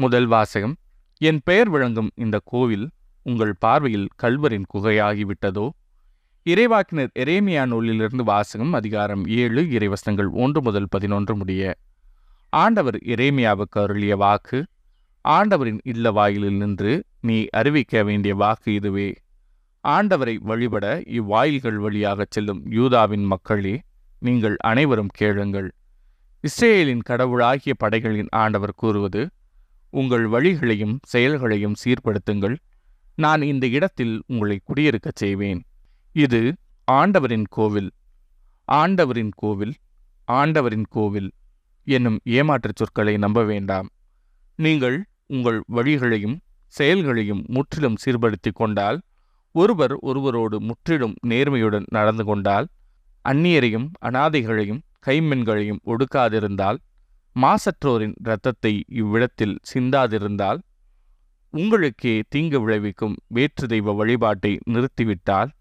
முதல் வாசகம். என் பெயர் விளங்கும் இந்த கோவில் உங்கள் பார்வையில் கல்வரின் குகையாகிவிட்டதோ? இறைவாக்கினர் எரேமியா நூலிலிருந்து வாசகம். அதிகாரம் 7 இறைவசனங்கள் 1 முதல் 11 முடிய. ஆண்டவர் எரேமியாவுக்கு அருளிய வாக்கு. ஆண்டவரின் இல்ல வாயிலில் நின்று நீ அறிவிக்க வேண்டிய வாக்கு இதுவே. ஆண்டவரை வழிபட இவ்வாயில்கள் வழியாகச் செல்லும் யூதாவின் மக்களே, நீங்கள் அனைவரும் கேளுங்கள். இஸ்ரேலின் கடவுளாகிய படைகளின் ஆண்டவர் கூறுவது: உங்கள் வழிகளையும் செயல்களையும் சீர்படுத்துங்கள். நான் இந்த இடத்தில் உங்களை குடியிருக்கச் செய்வேன். இது ஆண்டவரின் கோவில், ஆண்டவரின் கோவில், ஆண்டவரின் கோவில் என்னும் ஏமாற்றுச் சொற்களை நம்ப வேண்டாம். நீங்கள் உங்கள் வழிகளையும் செயல்களையும் முற்றிலும் சீர்படுத்தி கொண்டால், ஒருவர் ஒருவரோடு முற்றிலும் நேர்மையுடன் நடந்து கொண்டால், அந்நியரையும் அனாதைகளையும் கைம்பெண்களையும் ஒடுக்காதிருந்தால், மாசற்றோரின் இரத்தத்தை இவ்விடத்தில் சிந்தாதிருந்தால், உங்களுக்கே தீங்கு விளைவிக்கும் வேற்று தெய்வ வழிபாட்டை நிறுத்திவிட்டால்,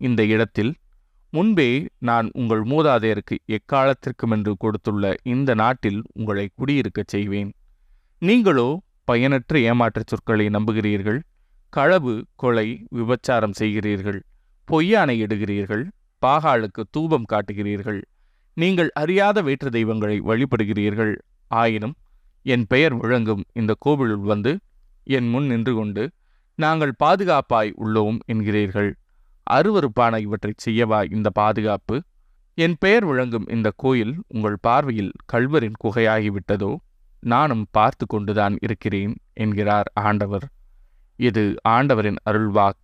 இந்த இடத்தில் முன்பே நான் உங்கள் மூதாதையருக்கு எக்காலத்திற்குமென்று கொடுத்துள்ள இந்த நாட்டில் உங்களை குடியிருக்கச் செய்வேன். நீங்களோ பயனற்ற ஏமாற்றுச் சொற்களை நம்புகிறீர்கள். களவு, கொலை, விபச்சாரம் செய்கிறீர்கள். பொய்யானை இடுகிறீர்கள். பாகாலுக்கு தூபம் காட்டுகிறீர்கள். நீங்கள் அறியாத வேற்று தெய்வங்களை வழிபடுகிறீர்கள். ஆயினும் என் பெயர் விளங்கும் இந்த கோவிலுள் வந்து என் முன் நின்று கொண்டு நாங்கள் பாதுகாப்பாய் உள்ளோம் என்கிறீர்கள். அருவருப்பான இவற்றை செய்யவா இந்த பாதுகாப்பு? என் பெயர் விளங்கும் இந்த கோயில் உங்கள் பார்வையில் கல்வரின் குகையாகிவிட்டதோ? நானும் பார்த்து கொண்டுதான் இருக்கிறேன் என்கிறார் ஆண்டவர். இது ஆண்டவரின் அருள்வாக்கு.